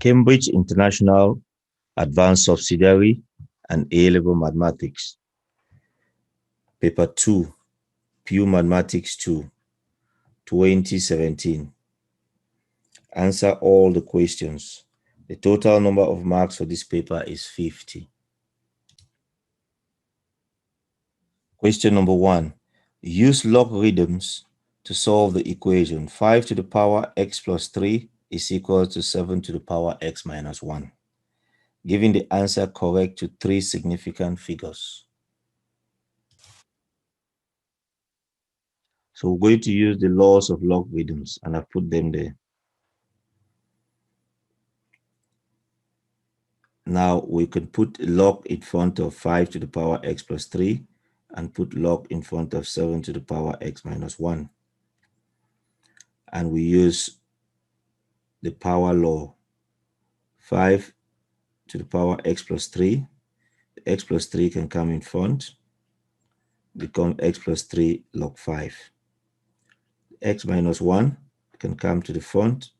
Cambridge International Advanced Subsidiary and A-Level Mathematics. Paper 2, Pure Mathematics 2, 2017. Answer all the questions. The total number of marks for this paper is 50. Question number 1. Use logarithms to solve the equation 5 to the power x plus 3 is equal to 7 to the power x minus 1. Giving the answer correct to 3 significant figures. So we're going to use the laws of logarithms, and I've put them there. Now we can put log in front of 5 to the power x plus 3 and put log in front of 7 to the power x minus 1. And we use the power law. 5 to the power x plus 3. The x plus 3 can come in front, become x plus 3 log 5. X minus 1 can come to the front.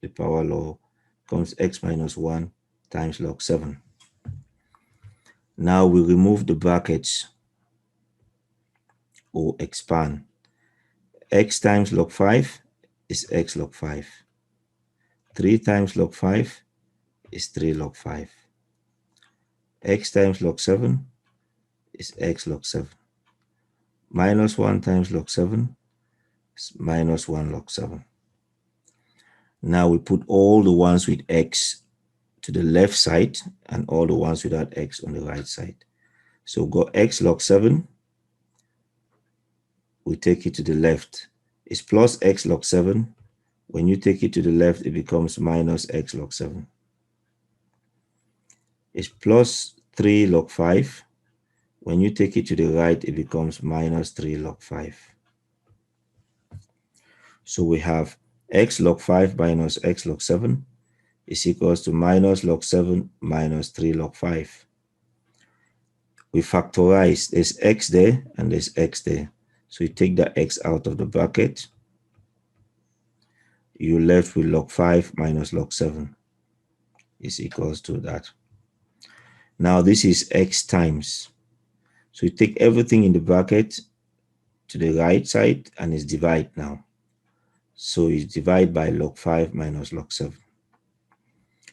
The power law becomes x minus 1 times log 7. Now we remove the brackets or expand. X times log 5 is x log 5. 3 times log 5 is 3 log 5. X times log 7 is x log 7. Minus 1 times log 7 is minus 1 log 7. Now we put all the ones with x to the left side and all the ones without x on the right side. So go x log 7, we take it to the left. It's plus x log 7. When you take it to the left, it becomes minus x log 7. It's plus 3 log 5. When you take it to the right, it becomes minus 3 log 5. So we have x log 5 minus x log 7 is equals to minus log 7 minus 3 log 5. We factorize. There's x there and there's x there. So you take the x out of the bracket. You're left with log 5 minus log 7 is equals to that. Now this is x times. So you take everything in the bracket to the right side and it's divide now. So you divide by log 5 minus log 7.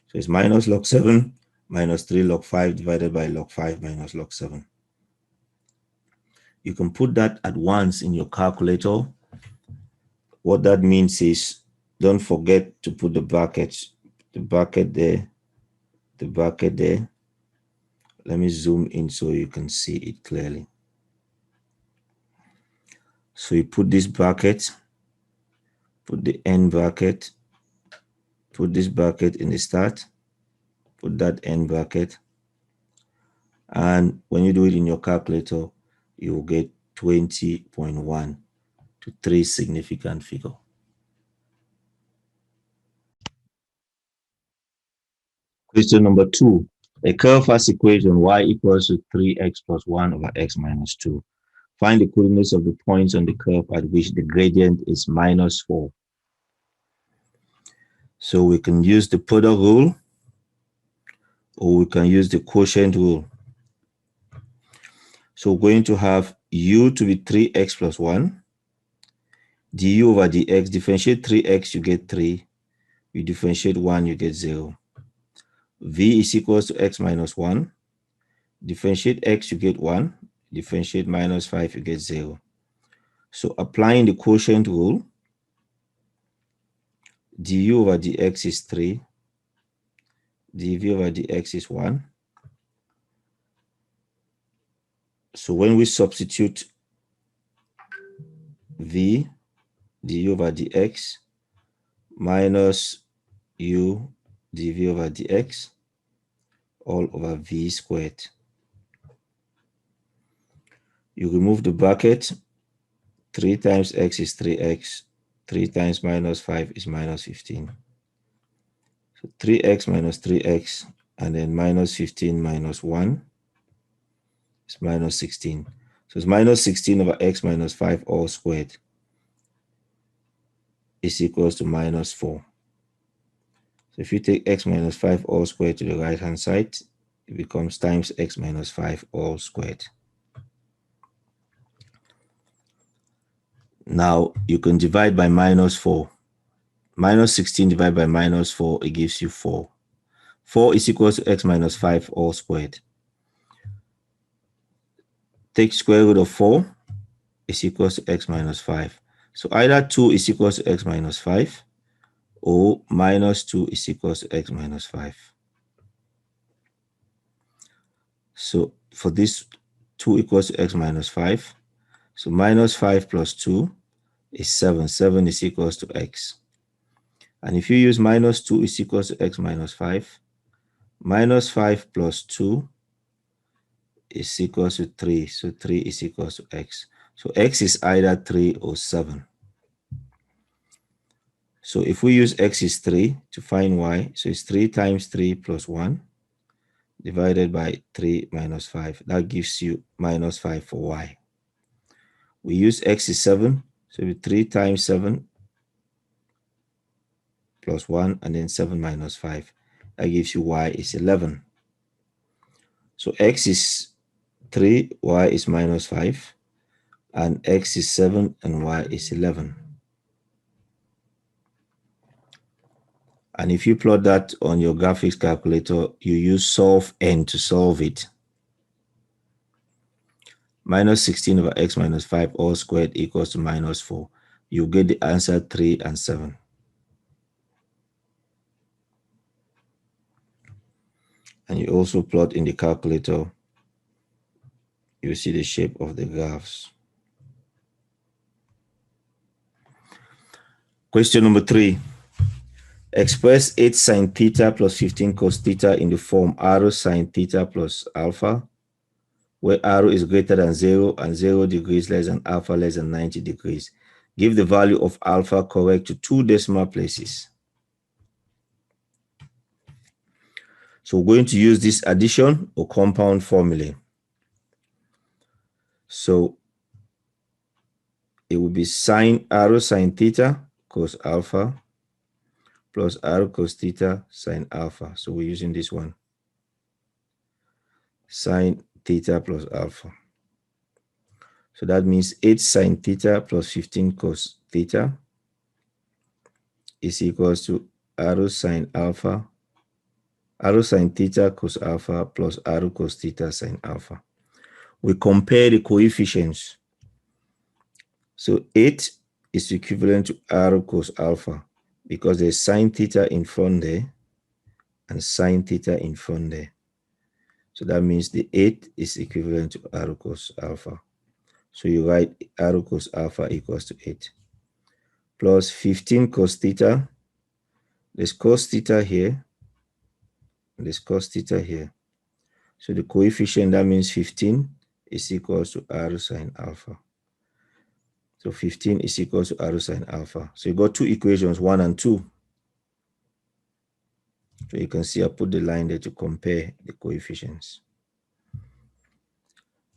So it's minus log 7 minus 3 log 5 divided by log 5 minus log 7. You can put that at once in your calculator. What that means is don't forget to put the brackets, the bracket there, the bracket there. Let me zoom in so you can see it clearly. So you put this bracket, put the end bracket, put this bracket in the start, put that end bracket. And when you do it in your calculator, you will get 20.1 to 3 significant figure. Question number 2. A curve has equation y equals to 3x plus 1 over x minus 2. Find the coordinates of the points on the curve at which the gradient is minus 4. So we can use the product rule or we can use the quotient rule. So we're going to have u to be 3x plus 1. du over dx, differentiate 3x, you get 3. You differentiate 1, you get 0. V is equals to x minus 1. Differentiate x, you get 1. Differentiate minus 5, you get 0. So applying the quotient rule, du over dx is 3. dv over dx is 1. So when we substitute v, du over dx minus u dv over dx all over v squared. You remove the bracket. 3 times x is 3x. 3 times minus 5 is minus 15. So 3x minus 3x and then minus 15 minus 1 is minus 16. So it's minus 16 over x minus 5 all squared is equals to minus 4. So So if you take x minus 5 all squared to the right hand side, it becomes times x minus 5 all squared. Now you can divide by minus 4. Minus 16 divided by minus 4, it gives you 4. 4 is equal to x minus 5 all squared. Take square root of 4 is equal to x minus 5. So either 2 is equal to x minus 5 or minus 2 is equal to x minus 5. So for this, 2 equals to x minus 5. So minus 5 plus 2 is 7. 7 is equals to x. And if you use minus 2 is equals to x minus 5, minus 5 plus 2 is equals to 3. So 3 is equals to x. So x is either 3 or 7. So if we use x is 3 to find y, so it's 3 times 3 plus 1 divided by 3 minus 5. That gives you minus 5 for y. We use x is 7, so it'll be 3 times 7 plus 1 and then 7 minus 5. That gives you y is 11. So x is 3, y is minus 5, and x is 7 and y is 11. And if you plot that on your graphics calculator, you use solve n to solve it. Minus 16 over x minus 5 all squared equals to minus 4. You get the answer 3 and 7. And you also plot in the calculator, you see the shape of the graphs. Question number 3. Express 8 sine theta plus 15 cos theta in the form r sine theta plus alpha, where r is greater than 0 and 0 degrees less than alpha less than 90 degrees. Give the value of alpha correct to 2 decimal places. So we're going to use this addition or compound formula. So it will be sine r sine theta cos alpha plus r cos theta sine alpha. So we're using this one. Sine theta plus alpha. So that means 8 sine theta plus 15 cos theta is equals to r sine alpha, r sine theta cos alpha plus r cos theta sine alpha. We compare the coefficients. So 8 is equivalent to r cos alpha because there's sine theta in front there and sine theta in front there. So that means the 8 is equivalent to r cos alpha. So you write r cos alpha equals to 8. Plus 15 cos theta. There's cos theta here. There's cos theta here. So the coefficient, that means 15 is equals to r sine alpha. So 15 is equals to r sine alpha. So you got two equations, 1 and 2. So you can see I put the line there to compare the coefficients.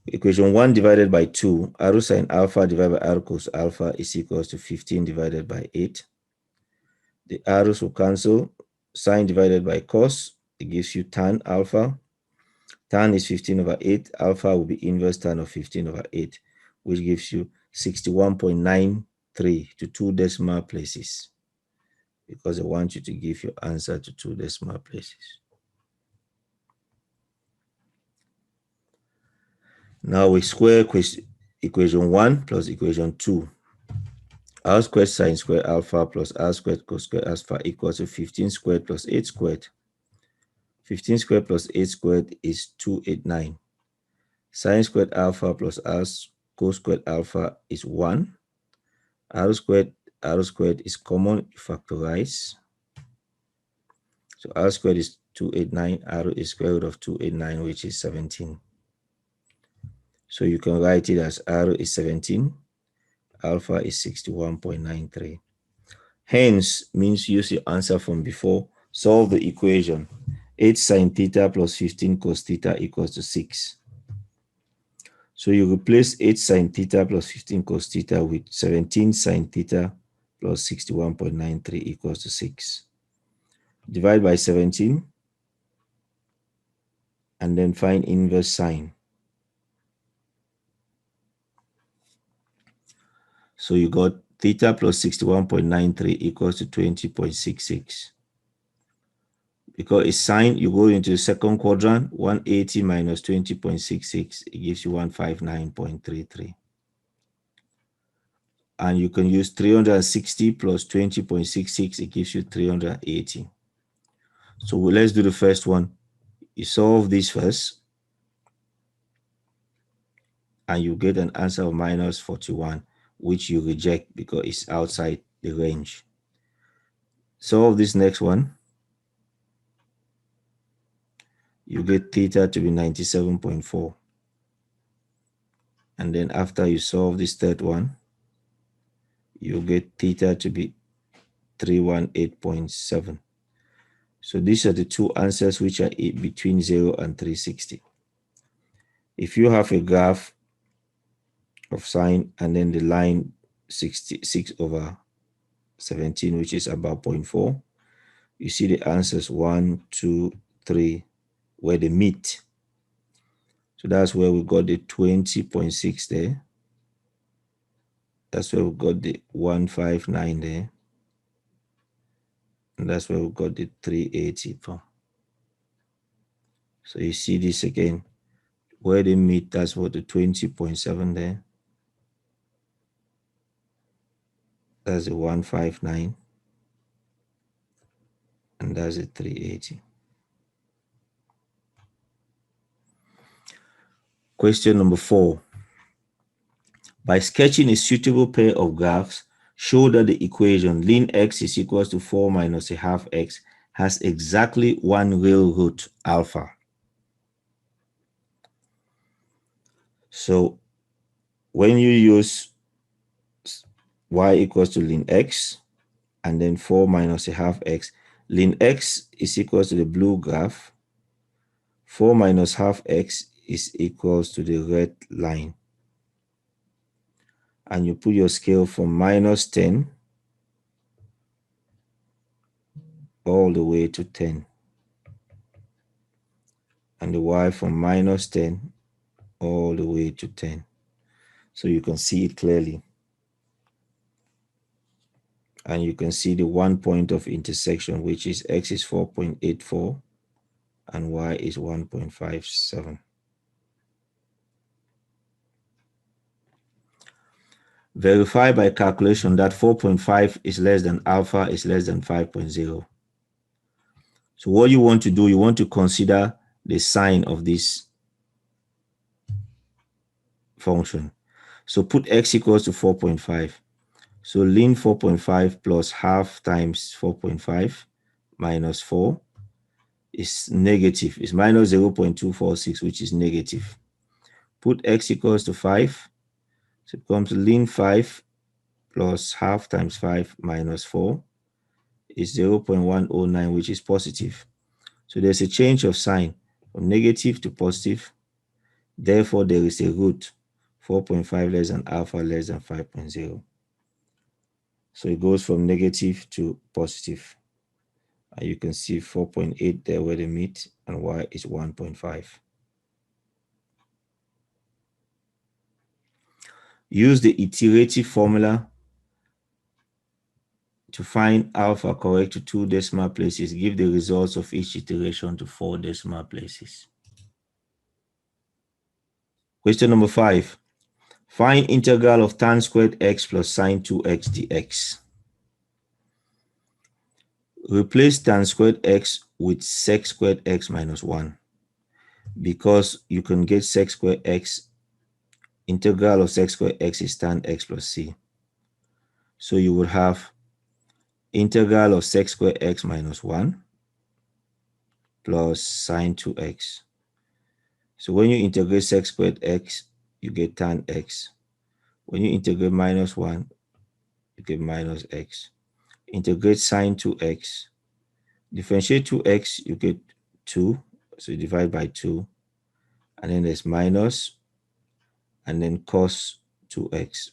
Equation 1 divided by 2, r sine alpha divided by r cos alpha is equals to 15 divided by 8. The r's will cancel. Sine divided by cos, it gives you tan alpha. Tan is 15 over 8. Alpha will be inverse tan of 15 over 8, which gives you 61.93 to 2 decimal places, because I want you to give your answer to 2 decimal places. Now we square equation 1 plus equation 2. R squared sine squared alpha plus r squared cos squared alpha equals to 15 squared plus 8 squared. 15 squared plus 8 squared is 289. Sine squared alpha plus r cos squared alpha is 1. R squared is common, you factorize. So r squared is 289, r is square root of 289, which is 17. So you can write it as r is 17, alpha is 61.93. Hence, means use your answer from before, solve the equation. 8 sine theta plus 15 cos theta equals to 6. So you replace 8 sine theta plus 15 cos theta with 17 sine theta plus 61.93 equals to 6. divide by 17, and then find inverse sine. So you got theta plus 61.93 equals to 20.66. Because it's sine, you go into the second quadrant, 180 minus 20.66, it gives you 159.33. And you can use 360 plus 20.66, it gives you 380. So let's do the first one. You solve this first, and you get an answer of minus 41, which you reject because it's outside the range. Solve this next one. You get theta to be 97.4. And then after you solve this third one, you get theta to be 318.7. So these are the two answers which are between 0 and 360. If you have a graph of sine and then the line 66 over 17, which is about 0.4, you see the answers 1, 2, 3, where they meet. So that's where we got the 20.6 there. That's where we got the 159 there. And that's where we got the 380 from. So you see this again. Where they meet, that's what the 20.7 there. That's the 159. And that's the 380. Question number 4. By sketching a suitable pair of graphs, show that the equation ln x is equals to 4 minus a half x has exactly one real root alpha. So when you use y equals to ln x and then 4 minus a half x, ln x is equals to the blue graph. 4 minus half x is equals to the red line. And you put your scale from minus 10 all the way to 10. And the y from minus 10 all the way to 10. So you can see it clearly. And you can see the one point of intersection, which is x is 4.84 and y is 1.57. Verify by calculation that 4.5 is less than alpha is less than 5.0. So what you want to do, you want to consider the sign of this function. So put x equals to 4.5. So ln 4.5 plus half times 4.5 minus 4 is negative. It's minus 0.246, which is negative. Put x equals to 5. So it becomes ln 5 plus half times 5 minus 4 is 0.109, which is positive. So there's a change of sign from negative to positive. Therefore, there is a root 4.5 less than alpha less than 5.0. So it goes from negative to positive. And you can see 4.8 there where they meet, and y is 1.5. Use the iterative formula to find alpha correct to 2 decimal places. Give the results of each iteration to 4 decimal places. Question number 5. Find integral of tan squared x plus sine 2x dx. Replace tan squared x with sec squared x minus 1. Because you can get sec squared x, integral of sec squared x is tan x plus c. So you would have integral of sec squared x minus 1 plus sine 2x. So when you integrate sec squared x, you get tan x. When you integrate minus 1, you get minus x. Integrate sine 2x. Differentiate 2x, you get 2. So you divide by 2. And then there's minus, and then cos 2x.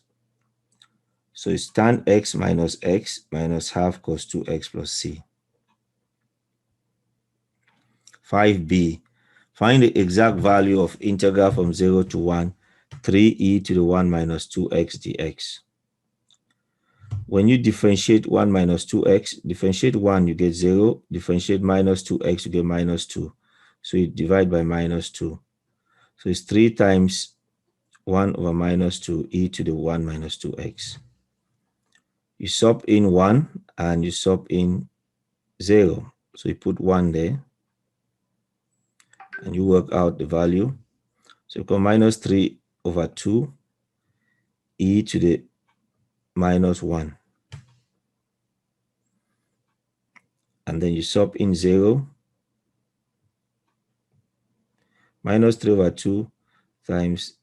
So it's tan x minus half cos 2x plus c. 5b. Find the exact value of integral from 0 to 1, 3e to the 1 minus 2x dx. When you differentiate 1 minus 2x, differentiate 1, you get 0. Differentiate minus 2x, you get minus 2. So you divide by minus 2. So it's 3 times 1 over minus 2 e to the 1 minus 2x. You sub in 1 and you sub in 0. So you put 1 there and you work out the value. So you got minus 3 over 2 e to the minus 1. And then you sub in 0. Minus 3 over 2 times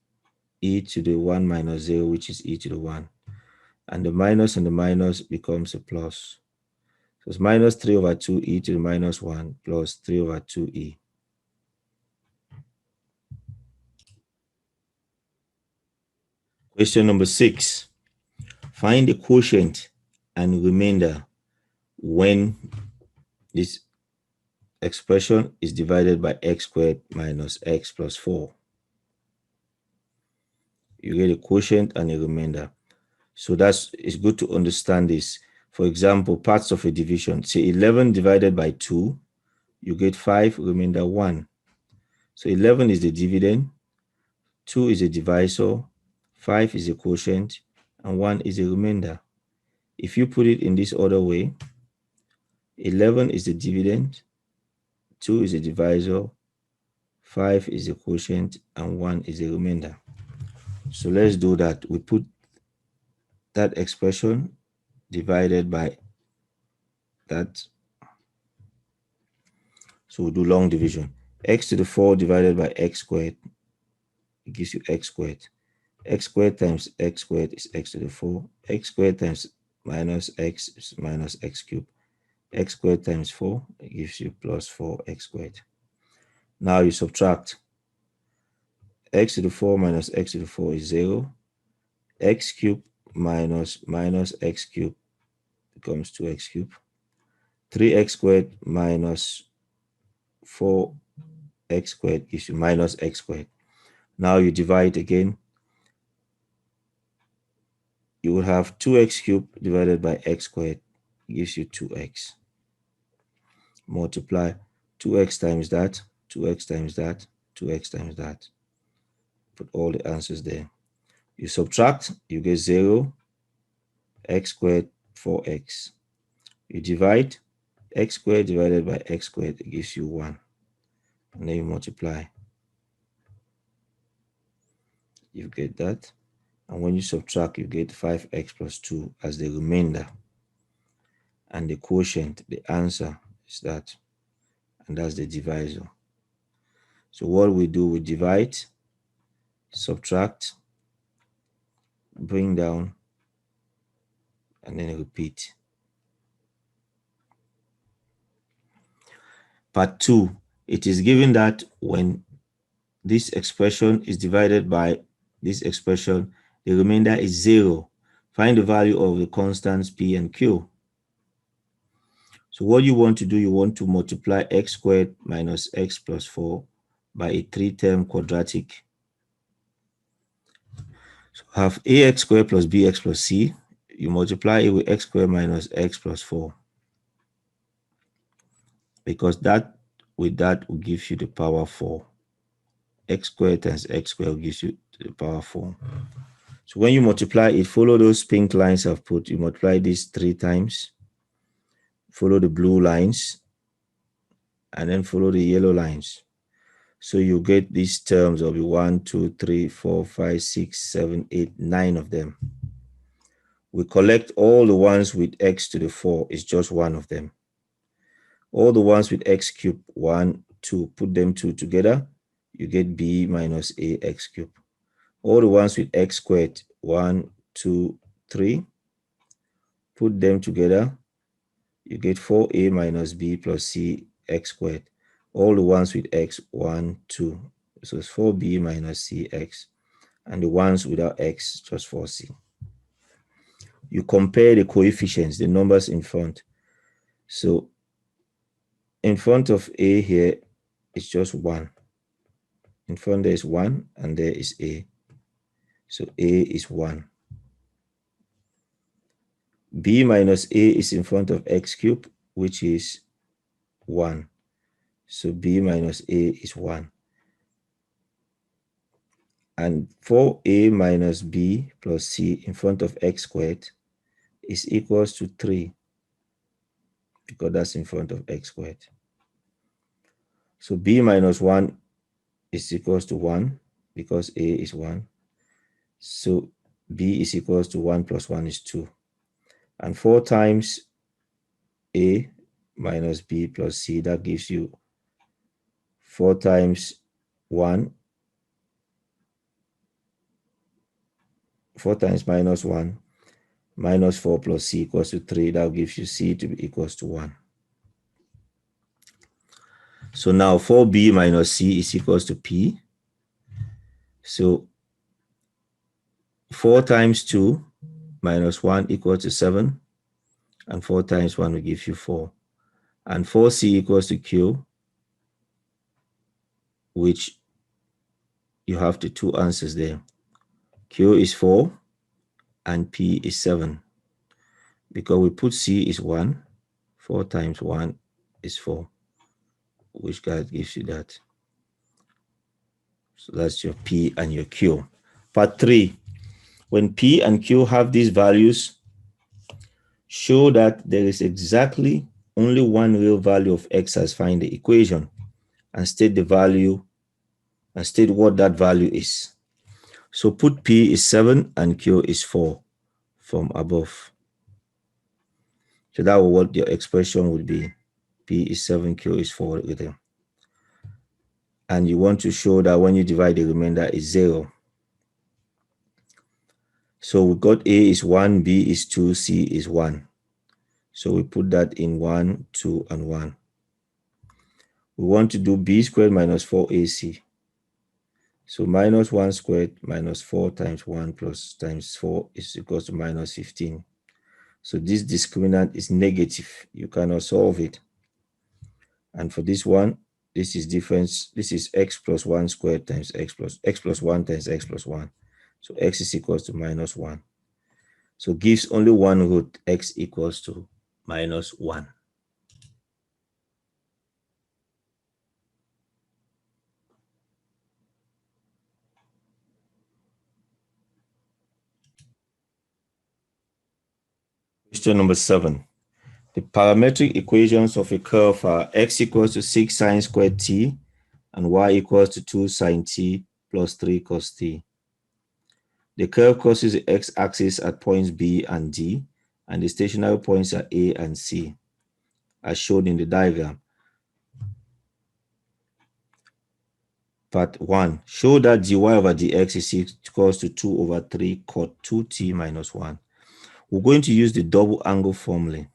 e to the 1 minus 0, which is e to the 1. And the minus becomes a plus. So it's minus 3 over 2 e to the minus 1 plus 3 over 2e. Question number 6. Find the quotient and remainder when this expression is divided by x squared minus x plus 4. You get a quotient and a remainder. So it's good to understand this. For example, parts of a division. Say 11 divided by 2, you get 5, remainder 1. So 11 is the dividend, 2 is a divisor, 5 is a quotient, and 1 is a remainder. If you put it in this other way, 11 is the dividend, 2 is a divisor, 5 is a quotient, and 1 is a remainder. So let's do that. We put that expression divided by that. So we'll do long division. X to the 4 divided by x squared, it gives you x squared. X squared times x squared is x to the 4. X squared times minus x is minus x cubed. X squared times 4, it gives you plus 4x squared. Now you subtract. X to the 4 minus x to the 4 is 0. X cubed minus x cubed becomes 2x cubed. 3x squared minus 4x squared gives you minus x squared. Now you divide again. You will have 2x cubed divided by x squared gives you 2x. Multiply 2x times that, 2x times that, 2x times that. Put all the answers there. You subtract, you get 0, x squared, 4x. You divide, x squared divided by x squared, it gives you 1. And then you multiply. You get that. And when you subtract, you get 5x plus 2 as the remainder. And the quotient, the answer is that. And that's the divisor. So what we do, we divide, subtract, bring down, and then repeat. Part 2, it is given that when this expression is divided by this expression, the remainder is 0. Find the value of the constants p and q. So what you want to do, you want to multiply x squared minus x plus 4 by a 3-term quadratic. So have ax squared plus bx plus c. You multiply it with x squared minus x plus 4. Because that with that will give you the power 4. X squared times x squared gives you the power 4. So when you multiply it, follow those pink lines I've put. You multiply this 3 times. Follow the blue lines. And then follow the yellow lines. So you get these terms. There'll be 1, 2, 3, 4, 5, 6, 7, 8, 9 of them. We collect all the ones with x to the 4. It's just one of them. All the ones with x cubed, 1, 2, put them 2 together. You get b minus ax cubed. All the ones with x squared, 1, 2, 3, put them together. You get 4a minus b plus c x squared. All the ones with x, 1, 2. So it's 4b minus cx. And the ones without x, just 4c. You compare the coefficients, the numbers in front. So in front of a here, is just 1. In front there is 1 and there is a. So a is 1. B minus a is in front of x cubed, which is 1. So b minus a is 1. And 4a minus b plus c in front of x squared is equals to 3, because that's in front of x squared. So b minus 1 is equals to 1, because a is 1. So b is equals to 1 plus 1 is 2. And 4 times a minus b plus c, that gives you 4 times 1, 4 times minus 1, minus 4 plus c equals to 3. That gives you c to be equals to 1. So now 4b minus c is equals to p. So 4 times 2 minus 1 equals to 7. And 4 times 1 will give you 4. And 4c equals to q, which you have the two answers there. Q is 4 and P is 7. Because we put C is 1, 4 times 1 is 4, which gives you that. So that's your P and your Q. Part 3. When P and Q have these values, show that there is exactly only one real value of x as find the equation, and state the value and state what that value is. So put P is 7 and Q is 4 from above. So that will what your expression would be. P is 7, Q is 4 with them. And you want to show that when you divide the remainder is 0. So we got A is 1, B is 2, C is 1. So we put that in 1, 2, and 1. We want to do B squared minus 4AC. So minus 1 squared minus 4 times 1 plus times 4 is equals to minus 15. So this discriminant is negative. You cannot solve it. And for this one, this is difference. This is x plus 1 squared times x plus 1 times x plus 1. So x is equals to minus 1. So gives only one root, x equals to minus 1. Question number 7. The parametric equations of a curve are x equals to 6 sine squared t and y equals to 2 sine t plus 3 cos t. The curve crosses the x-axis at points B and D, and the stationary points are A and C, as shown in the diagram. Part 1. Show that dy over dx is equals to 2 over 3 cot 2t minus 1. We're going to use the double angle formula.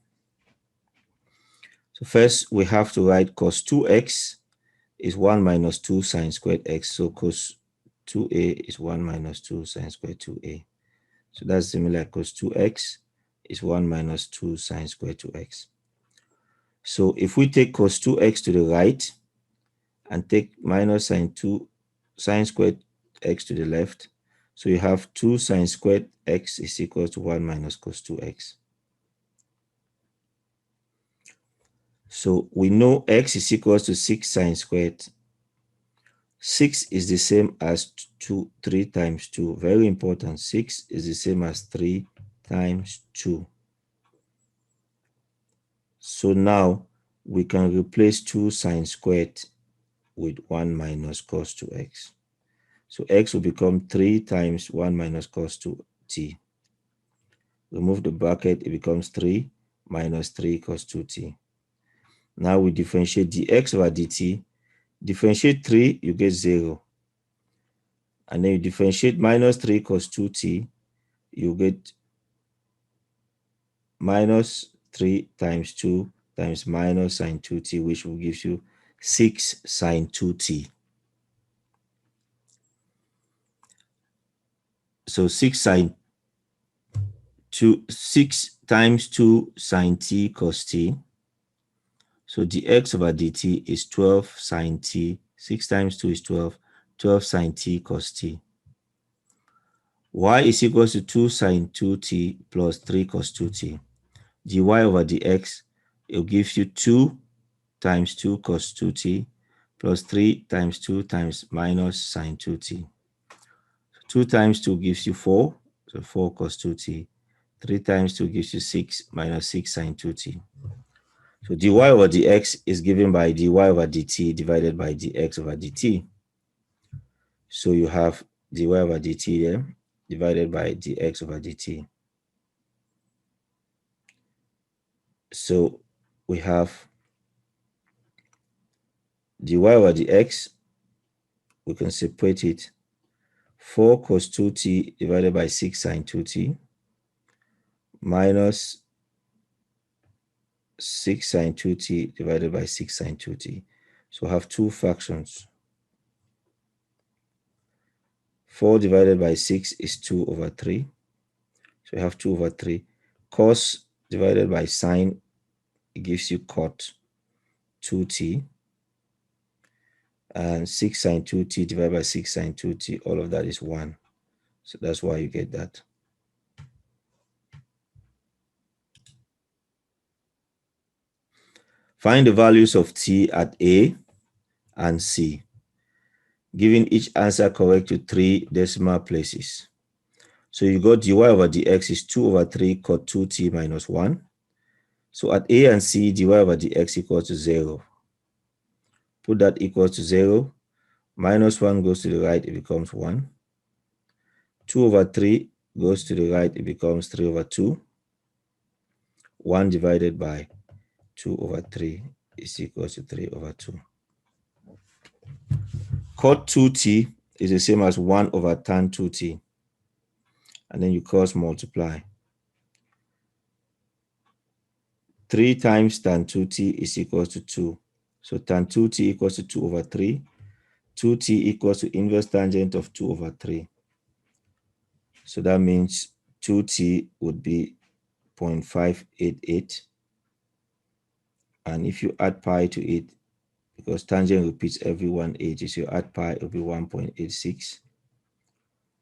So first, we have to write cos 2x is 1 minus 2 sine squared x. So cos 2a is 1 minus 2 sine squared 2a. So that's similar. Cos 2x is 1 minus 2 sine squared 2x. So if we take cos 2x to the right and take minus sine squared x to the left, so you have 2 sine squared x is equal to 1 minus cos 2x. So we know x is equal to 6 sine squared. 6 is the same as 3 times 2. Very important. 6 is the same as 3 times 2. So now we can replace 2 sine squared with 1 minus cos 2x. So x will become 3 times 1 minus cos 2t. Remove the bracket, it becomes 3 minus 3 cos 2t. Now we differentiate dx over dt. Differentiate 3, you get 0. And then you differentiate minus 3 cos 2t, you get minus 3 times 2 times minus sine 2t, which will give you 6 sine 2t. So 6 times 2 sine t cos t. So dx over dt is 12 sine t. 6 times 2 is 12. 12 sine t cos t. Y is equals to 2 sine 2t plus 3 cos 2t. dy over dx, it will give you 2 times 2 cos 2t plus 3 times 2 times minus sine 2t. 2 times 2 gives you 4, so 4 cos 2t. 3 times 2 gives you 6 minus 6 sine 2t. So dy over dx is given by dy over dt divided by dx over dt. So you have dy over dt there divided by dx over dt. So we have dy over dx, we can separate it. 4 cos 2t divided by 6 sine 2t minus 6 sine 2t divided by 6 sine 2t. So I have two fractions. 4 divided by 6 is 2 over 3. So we have 2 over 3. Cos divided by sine, it gives you cot 2t. And 6 sine 2t divided by 6 sine 2t, all of that is 1. So that's why you get that. Find the values of t at A and C, giving each answer correct to 3 decimal places. So you got dy over dx is 2 over 3 cot 2t minus 1. So at A and C, dy over dx equals to 0. Put that equals to 0. Minus 1 goes to the right, it becomes 1. 2 over 3 goes to the right, it becomes 3 over 2. 1 divided by 2 over 3 is equals to 3 over 2. Cot 2t is the same as 1 over tan 2t. And then you cross multiply. 3 times tan 2t is equals to 2. So tan 2t equals to 2 over 3. 2t equals to inverse tangent of 2 over 3. So that means 2t would be 0.588. And if you add pi to it, because tangent repeats every 180, so you add pi, it will be 1.86.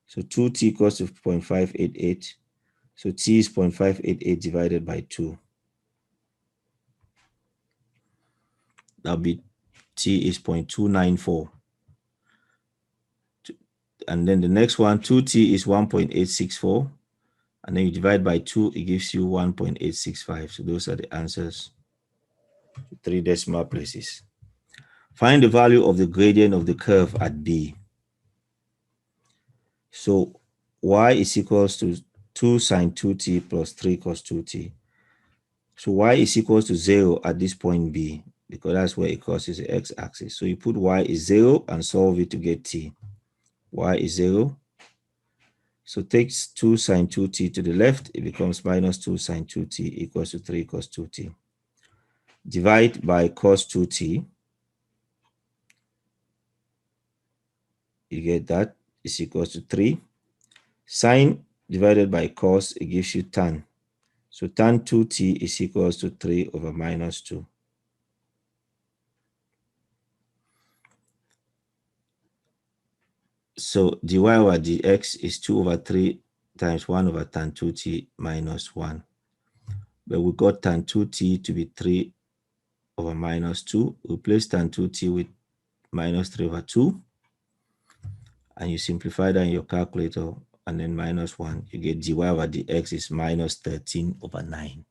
So 2t equals to 0.588. So t is 0.588 divided by 2. That'll be t is 0.294. And then the next one, 2t is 1.864. And then you divide by 2, it gives you 1.865. So those are the answers to 3 decimal places. Find the value of the gradient of the curve at B. So y is equals to 2 sine 2t plus 3 cos 2t. So y is equals to 0 at this point B, because that's where it crosses the x-axis. So you put y is 0 and solve it to get t. Y is 0. So takes 2 sine 2t to the left, it becomes minus 2 sine 2t equals to 3 cos 2t. Divide by cos 2t. You get that is equals to 3. Sine divided by cos, it gives you tan. So tan 2t is equals to 3 over minus 2. So dy over dx is 2 over 3 times 1 over tan 2t minus 1. But we got tan 2t to be 3 over minus 2. Replace tan 2t with minus 3 over 2. And you simplify that in your calculator, and then minus 1. You get dy over dx is minus 13 over 9.